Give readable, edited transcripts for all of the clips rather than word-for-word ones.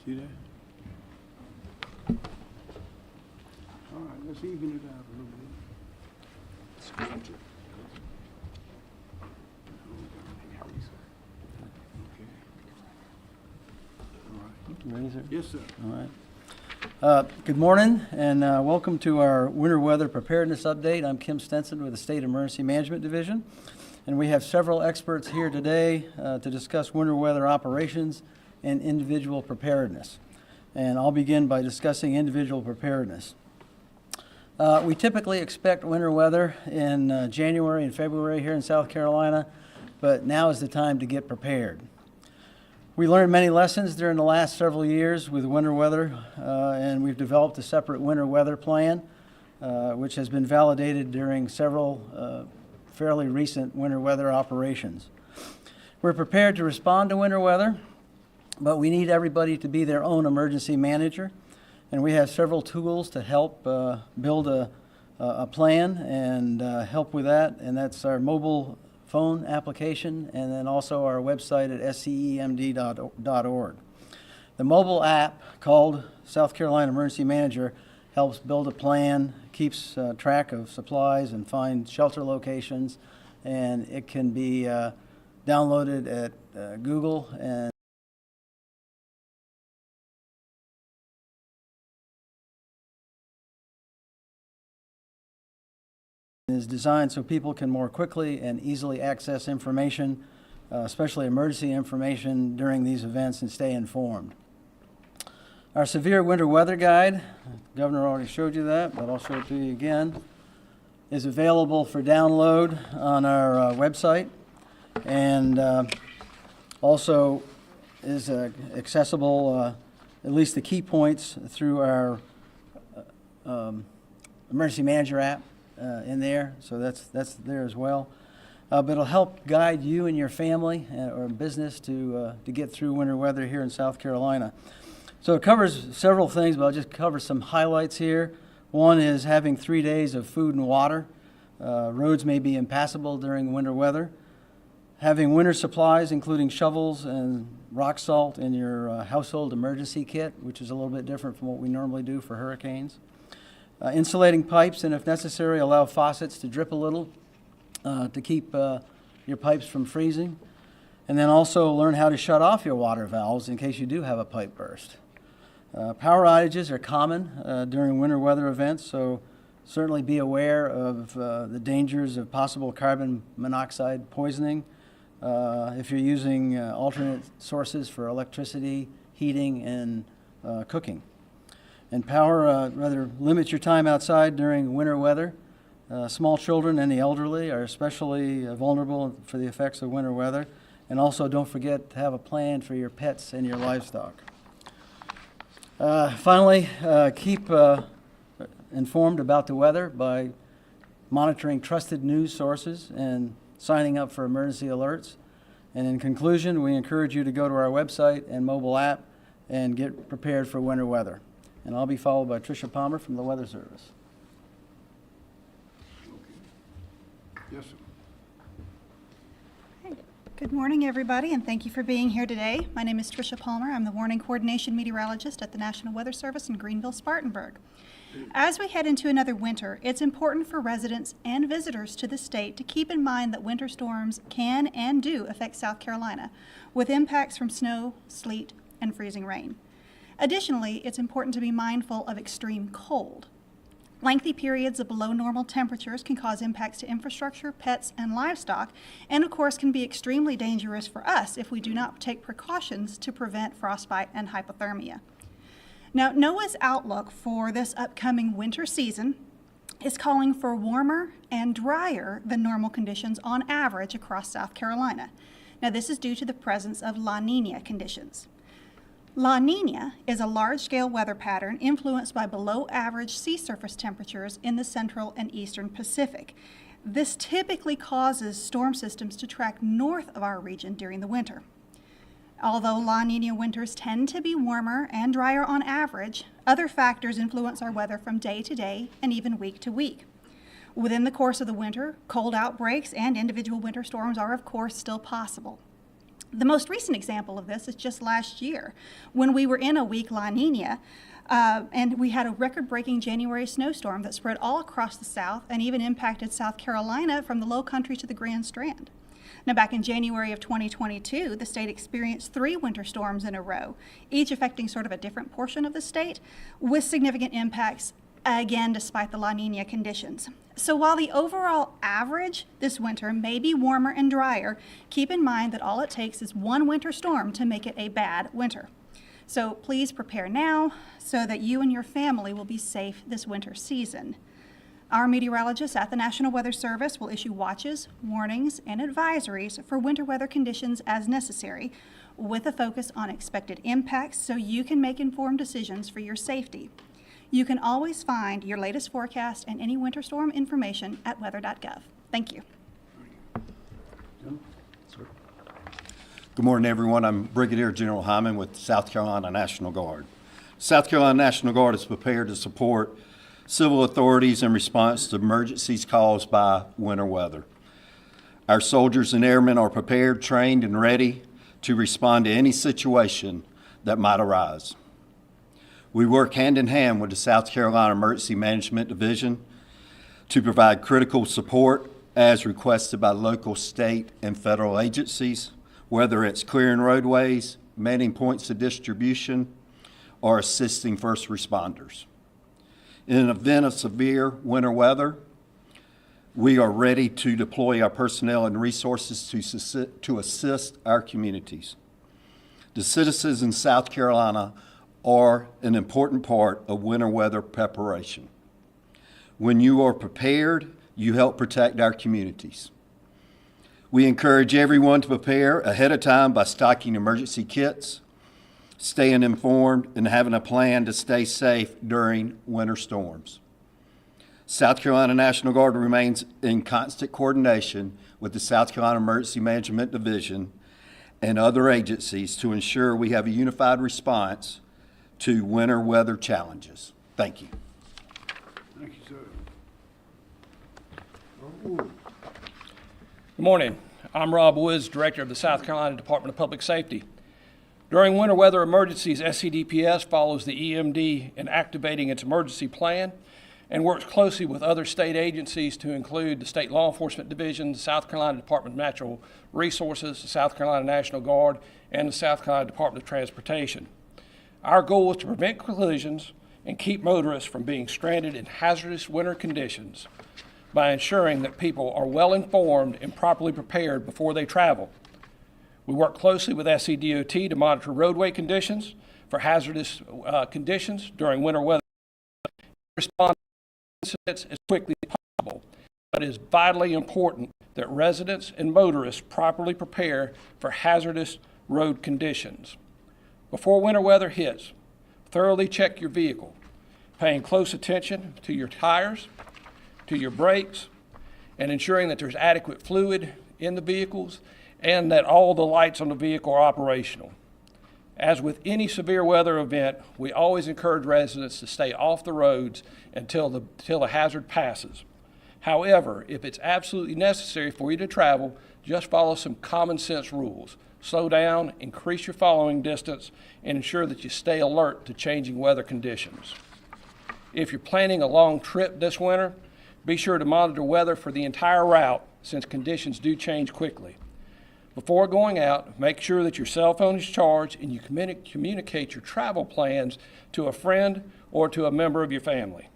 See that? All right, let's even it out a little bit. Ready, sir? Yes, sir. All right. Good morning, and welcome to our winter weather preparedness update. I'm Kim Stenson with the State Emergency Management Division, and we have several experts here today to discuss winter weather operations and individual preparedness. And I'll begin by discussing individual preparedness. We typically expect winter weather in January and February here in South Carolina, but now is the time to get prepared. We learned many lessons during the last several years with winter weather, and we've developed a separate winter weather plan, which has been validated during several fairly recent winter weather operations. We're prepared to respond to winter weather, but we need everybody to be their own emergency manager, and we have several tools to help build a plan and help with that, and that's our mobile phone application, and then also our website at scemd.org. The mobile app called South Carolina Emergency Manager helps build a plan, keeps track of supplies and find shelter locations, and it can be downloaded at Google and is designed so people can more quickly and easily access information, especially emergency information during these events, and stay informed. Our severe winter weather guide, the Governor already showed you that, but I'll show it to you again, is available for download on our website, and also is accessible, at least the key points, through our Emergency Manager app. In there, so that's there as well. But it'll help guide you and your family or business to get through winter weather here in South Carolina. So it covers several things, but I'll just cover some highlights here. One is having 3 days of food and water. Roads may be impassable during winter weather. Having winter supplies, including shovels and rock salt in your household emergency kit, which is a little bit different from what we normally do for hurricanes. Insulating pipes, and if necessary, allow faucets to drip a little to keep your pipes from freezing. And then also learn how to shut off your water valves in case you do have a pipe burst. Power outages are common during winter weather events, so certainly be aware of the dangers of possible carbon monoxide poisoning if you're using alternate sources for electricity, heating, and cooking. And rather limit your time outside during winter weather. Small children and the elderly are especially vulnerable for the effects of winter weather. And also don't forget to have a plan for your pets and your livestock. Finally, keep informed about the weather by monitoring trusted news sources and signing up for emergency alerts. And in conclusion, we encourage you to go to our website and mobile app and get prepared for winter weather. And I'll be followed by Tricia Palmer from the Weather Service. Yes, sir. Hey. Good morning, everybody, and thank you for being here today. My name is Tricia Palmer. I'm the Warning Coordination Meteorologist at the National Weather Service in Greenville, Spartanburg. As we head into another winter, it's important for residents and visitors to the state to keep in mind that winter storms can and do affect South Carolina, with impacts from snow, sleet, and freezing rain. Additionally, it's important to be mindful of extreme cold. Lengthy periods of below normal temperatures can cause impacts to infrastructure, pets, and livestock, and of course can be extremely dangerous for us if we do not take precautions to prevent frostbite and hypothermia. Now, NOAA's outlook for this upcoming winter season is calling for warmer and drier than normal conditions on average across South Carolina. Now, this is due to the presence of La Nina conditions. La Nina is a large-scale weather pattern influenced by below-average sea surface temperatures in the central and eastern Pacific. This typically causes storm systems to track north of our region during the winter. Although La Nina winters tend to be warmer and drier on average, other factors influence our weather from day to day and even week to week. Within the course of the winter, cold outbreaks and individual winter storms are, of course, still possible. The most recent example of this is just last year when we were in a weak La Nina and we had a record-breaking January snowstorm that spread all across the South and even impacted South Carolina from the Low Country to the Grand Strand. Now, back in January of 2022, the state experienced 3 winter storms in a row, each affecting sort of a different portion of the state with significant impacts, again, despite the La Nina conditions. So while the overall average this winter may be warmer and drier, keep in mind that all it takes is one winter storm to make it a bad winter. So please prepare now so that you and your family will be safe this winter season. Our meteorologists at the National Weather Service will issue watches, warnings, and advisories for winter weather conditions as necessary, with a focus on expected impacts so you can make informed decisions for your safety. You can always find your latest forecast and any winter storm information at weather.gov. Thank you. Good morning, everyone. I'm Brigadier General Hyman with South Carolina National Guard. South Carolina National Guard is prepared to support civil authorities in response to emergencies caused by winter weather. Our soldiers and airmen are prepared, trained, and ready to respond to any situation that might arise. We work hand in hand with the South Carolina Emergency Management Division to provide critical support as requested by local, state, and federal agencies, whether it's clearing roadways, manning points of distribution, or assisting first responders. In an event of severe winter weather, we are ready to deploy our personnel and resources to assist our communities. The citizens in South Carolina are an important part of winter weather preparation. When you are prepared, you help protect our communities. We encourage everyone to prepare ahead of time by stocking emergency kits, staying informed, and having a plan to stay safe during winter storms. South Carolina National Guard remains in constant coordination with the South Carolina Emergency Management Division and other agencies to ensure we have a unified response to winter weather challenges. Thank you. Thank you, sir. Woods. Good morning. I'm Rob Woods, Director of the South Carolina Department of Public Safety. During winter weather emergencies, SCDPS follows the EMD in activating its emergency plan and works closely with other state agencies to include the State Law Enforcement Division, the South Carolina Department of Natural Resources, the South Carolina National Guard, and the South Carolina Department of Transportation. Our goal is to prevent collisions and keep motorists from being stranded in hazardous winter conditions by ensuring that people are well informed and properly prepared before they travel. We work closely with SCDOT to monitor roadway conditions for hazardous conditions during winter weather and respond to incidents as quickly as possible. But it is vitally important that residents and motorists properly prepare for hazardous road conditions. Before winter weather hits, thoroughly check your vehicle, paying close attention to your tires, to your brakes, and ensuring that there's adequate fluid in the vehicles and that all the lights on the vehicle are operational. As with any severe weather event, we always encourage residents to stay off the roads until the hazard passes. However, if it's absolutely necessary for you to travel, just follow some common sense rules. Slow down, increase your following distance, and ensure that you stay alert to changing weather conditions. If you're planning a long trip this winter, be sure to monitor weather for the entire route since conditions do change quickly. Before going out, make sure that your cell phone is charged and you communicate your travel plans to a friend or to a member of your family.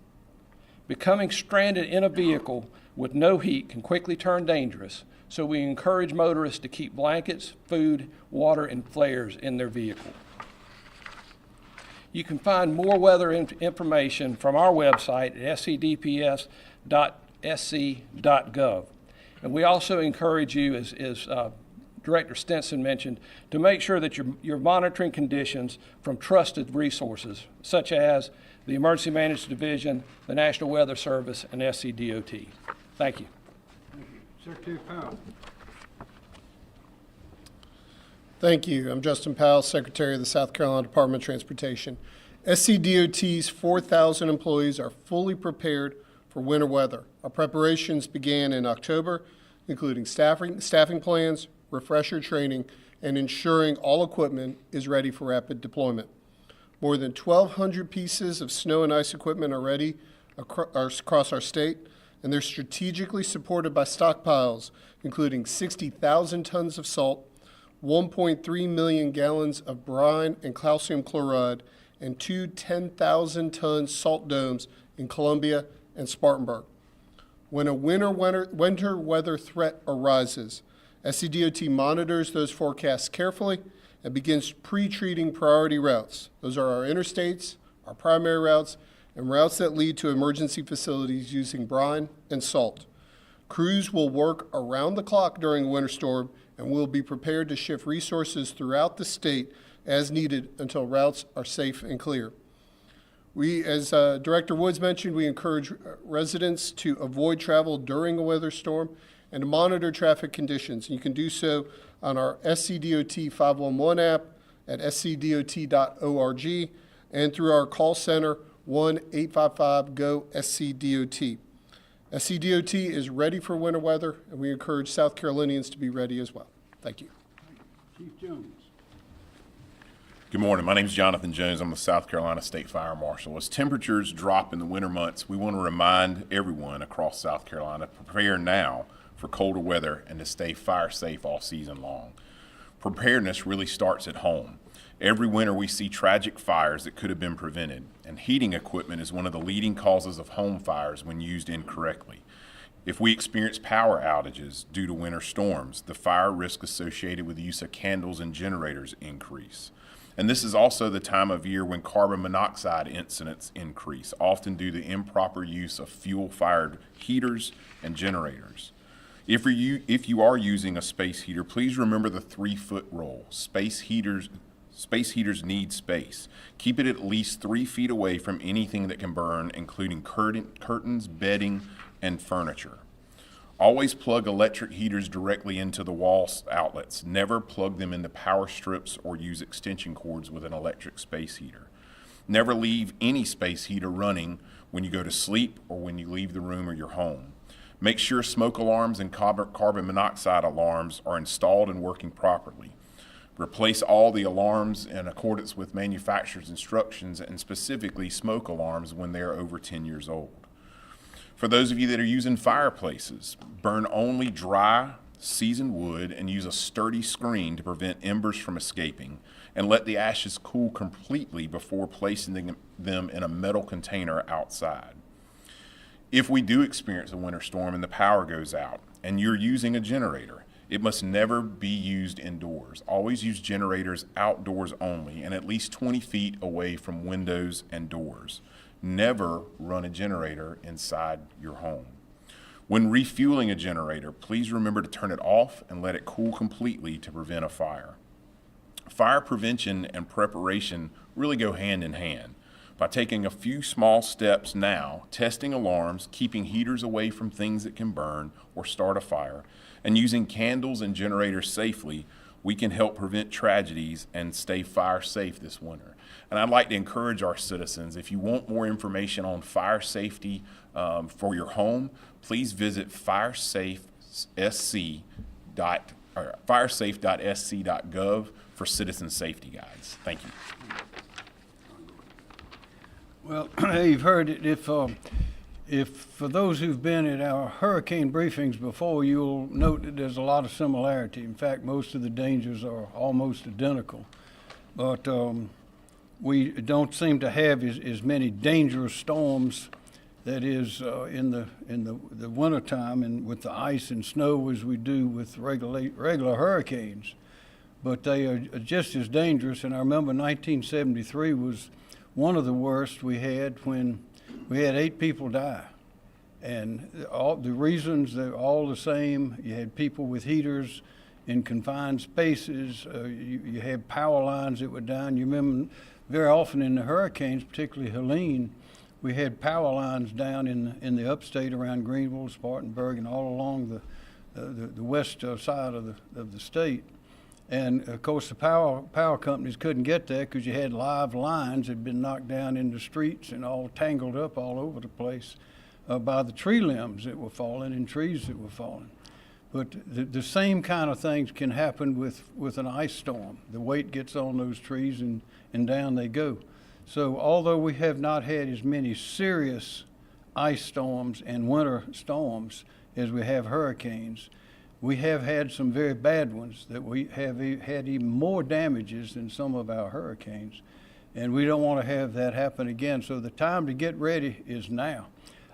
Becoming stranded in a vehicle with no heat can quickly turn dangerous, so we encourage motorists to keep blankets, food, water, and flares in their vehicle. You can find more weather information from our website at scdps.sc.gov. And we also encourage you, as Director Stinson mentioned, to make sure that you're monitoring conditions from trusted resources, such as the Emergency Management Division, the National Weather Service, and SCDOT. Thank you. Thank you. Secretary Powell. Thank you. I'm Justin Powell, Secretary of the South Carolina Department of Transportation. SCDOT's 4,000 employees are fully prepared for winter weather. Our preparations began in October, including staffing plans, refresher training, and ensuring all equipment is ready for rapid deployment. More than 1,200 pieces of snow and ice equipment are ready across our state, and they're strategically supported by stockpiles, including 60,000 tons of salt, 1.3 million gallons of brine and calcium chloride, and two 10,000-ton salt domes in Columbia and Spartanburg. When a winter weather threat arises, SCDOT monitors those forecasts carefully and begins pre-treating priority routes. Those are our interstates, our primary routes, and routes that lead to emergency facilities using brine and salt. Crews will work around the clock during a winter storm and will be prepared to shift resources throughout the state as needed until routes are safe and clear. We, as Director Woods mentioned, we encourage residents to avoid travel during a weather storm and to monitor traffic conditions. You can do so on our SCDOT 511 app at scdot.org and through our call center 1-855-GO-SCDOT. SCDOT is ready for winter weather, and we encourage South Carolinians to be ready as well. Thank you. Chief Jones. Good morning. My name is Jonathan Jones. I'm the South Carolina State Fire Marshal. As temperatures drop in the winter months, we want to remind everyone across South Carolina to prepare now for colder weather and to stay fire safe all season long. Preparedness really starts at home. Every winter we see tragic fires that could have been prevented, and heating equipment is one of the leading causes of home fires when used incorrectly. If we experience power outages due to winter storms, the fire risk associated with the use of candles and generators increase. And this is also the time of year when carbon monoxide incidents increase, often due to improper use of fuel-fired heaters and generators. If you are using a space heater, please remember the 3-foot rule. Space heaters need space. Keep it at least 3 feet away from anything that can burn, including curtains, bedding, and furniture. Always plug electric heaters directly into the wall outlets. Never plug them into power strips or use extension cords with an electric space heater. Never leave any space heater running when you go to sleep or when you leave the room or your home. Make sure smoke alarms and carbon monoxide alarms are installed and working properly. Replace all the alarms in accordance with manufacturer's instructions, and specifically smoke alarms when they are over 10 years old. For those of you that are using fireplaces, burn only dry, seasoned wood and use a sturdy screen to prevent embers from escaping, and let the ashes cool completely before placing them in a metal container outside. If we do experience a winter storm and the power goes out and you're using a generator, it must never be used indoors. Always use generators outdoors only and at least 20 feet away from windows and doors. Never run a generator inside your home. When refueling a generator, please remember to turn it off and let it cool completely to prevent a fire. Fire prevention and preparation really go hand in hand. By taking a few small steps now, testing alarms, keeping heaters away from things that can burn or start a fire, and using candles and generators safely, we can help prevent tragedies and stay fire safe this winter. And I'd like to encourage our citizens, if you want more information on fire safety for your home, please visit firesafe.sc.gov for citizen safety guides. Thank you. Well, you've heard it. If for those who've been at our hurricane briefings before, you'll note that there's a lot of similarity. In fact, most of the dangers are almost identical. But we don't seem to have as many dangerous storms, that is, in the wintertime and with the ice and snow as we do with regular hurricanes. But they are just as dangerous, and I remember 1973 was one of the worst we had, when we had 8 people die. And all the reasons, they're all the same. You had people with heaters in confined spaces. You had power lines that were down. You remember very often in the hurricanes, particularly Helene, we had power lines down in the upstate around Greenville, Spartanburg, and all along the west side of the state. And of course, the power companies couldn't get there because you had live lines that had been knocked down in the streets and all tangled up all over the place by the tree limbs that were falling and trees that were falling. But the same kind of things can happen with an ice storm. The weight gets on those trees and down they go. So although we have not had as many serious ice storms and winter storms as we have hurricanes, we have had some very bad ones that we have had even more damages than some of our hurricanes. And we don't want to have that happen again. So the time to get ready is now.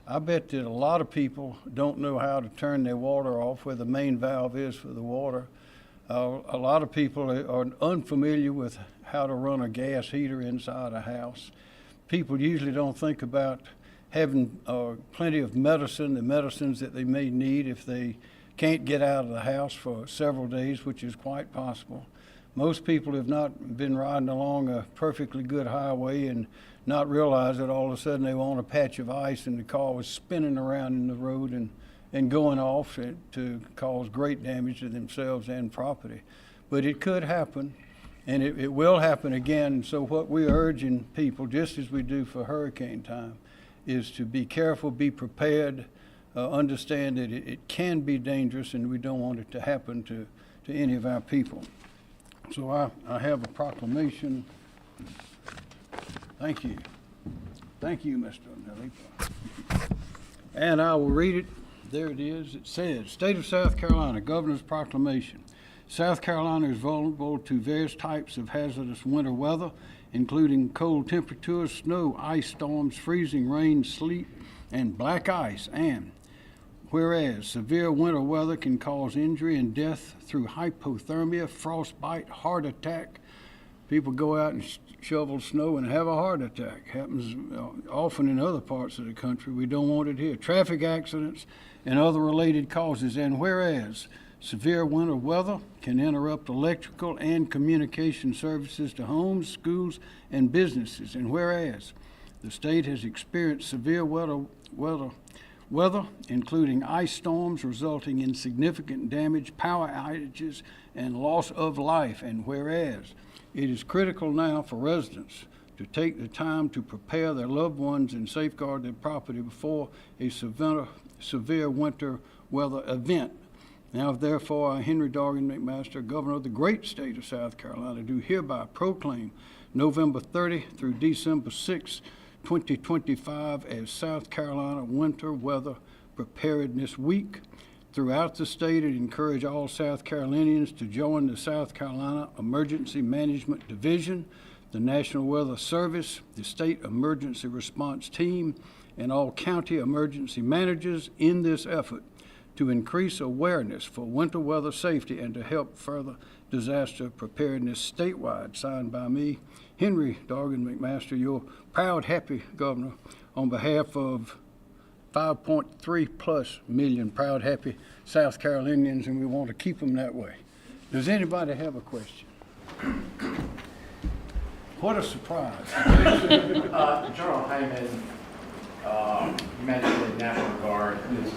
I bet that a lot of people don't know how to turn their water off, where the main valve is for the water. A lot of people are unfamiliar with how to run a gas heater inside a house. People usually don't think about having plenty of medicine, the medicines that they may need if they can't get out of the house for several days, which is quite possible. Most people have not been riding along a perfectly good highway and not realize that all of a sudden they were on a patch of ice and the car was spinning around in the road and going off to cause great damage to themselves and property. But it could happen, and it will happen again. So what we're urging people, just as we do for hurricane time, is to be careful, be prepared, understand that it can be dangerous, and we don't want it to happen to any of our people. So I have a proclamation. Thank you. Thank you, Mr. Nelly. And I will read it. There it is. It says, State of South Carolina, Governor's Proclamation. South Carolina is vulnerable to various types of hazardous winter weather, including cold temperatures, snow, ice storms, freezing rain, sleet, and black ice. And whereas severe winter weather can cause injury and death through hypothermia, frostbite, heart attack. People go out and shovel snow and have a heart attack. Happens often in other parts of the country. We don't want it here. Traffic accidents and other related causes. And whereas severe winter weather can interrupt electrical and communication services to homes, schools, and businesses. And whereas the state has experienced severe weather, including ice storms resulting in significant damage, power outages, and loss of life. And whereas it is critical now for residents to take the time to prepare their loved ones and safeguard their property before a severe winter weather event. Now, therefore, I, Henry McMaster, Governor of the great state of South Carolina, do hereby proclaim November 30 through December 6, 2025 as South Carolina Winter Weather Preparedness Week. Throughout the state, and encourage all South Carolinians to join the South Carolina Emergency Management Division, the National Weather Service, the State Emergency Response Team, and all county emergency managers in this effort to increase awareness for winter weather safety and to help further disaster preparedness statewide. Signed by me, Henry McMaster, your proud, happy governor, on behalf of 5.3 plus million proud, happy South Carolinians, and we want to keep them that way. Does anybody have a question? What a surprise. General Hyman, you mentioned the National Guard is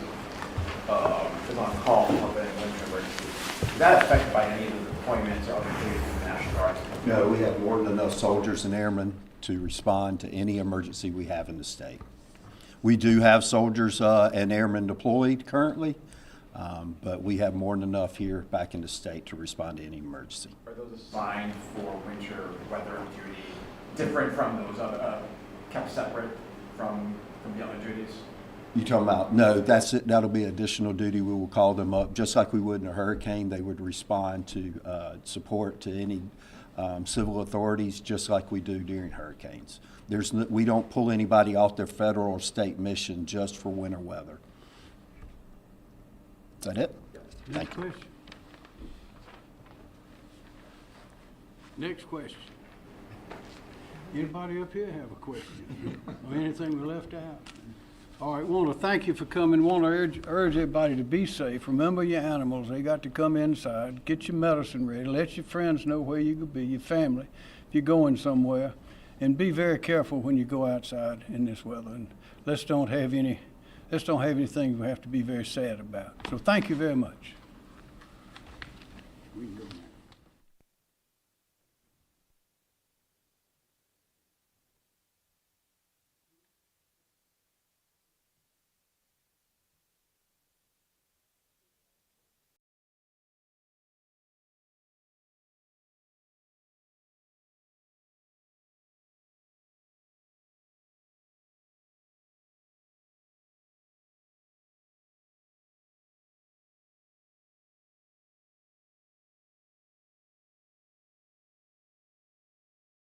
on call to help in winter emergencies. Is that affected by any of the deployments or other duties of the National Guard? No, we have more than enough soldiers and airmen to respond to any emergency we have in the state. We do have soldiers and airmen deployed currently, but we have more than enough here back in the state to respond to any emergency. Are those assigned for winter weather duty different from those other, kept separate from the other duties? You talking about, no, that's it. That'll be additional duty. We will call them up, just like we would in a hurricane. They would respond to support to any civil authorities, just like we do during hurricanes. We don't pull anybody off their federal or state mission just for winter weather. Is that it? Next question. Next question. Anybody up here have a question or anything we left out? All right, want to thank you for coming. Want to urge everybody to be safe. Remember your animals. They got to come inside. Get your medicine ready. Let your friends know where you could be, your family, if you're going somewhere. And be very careful when you go outside in this weather. And let's don't have anything we have to be very sad about. So thank you very much. We can go now.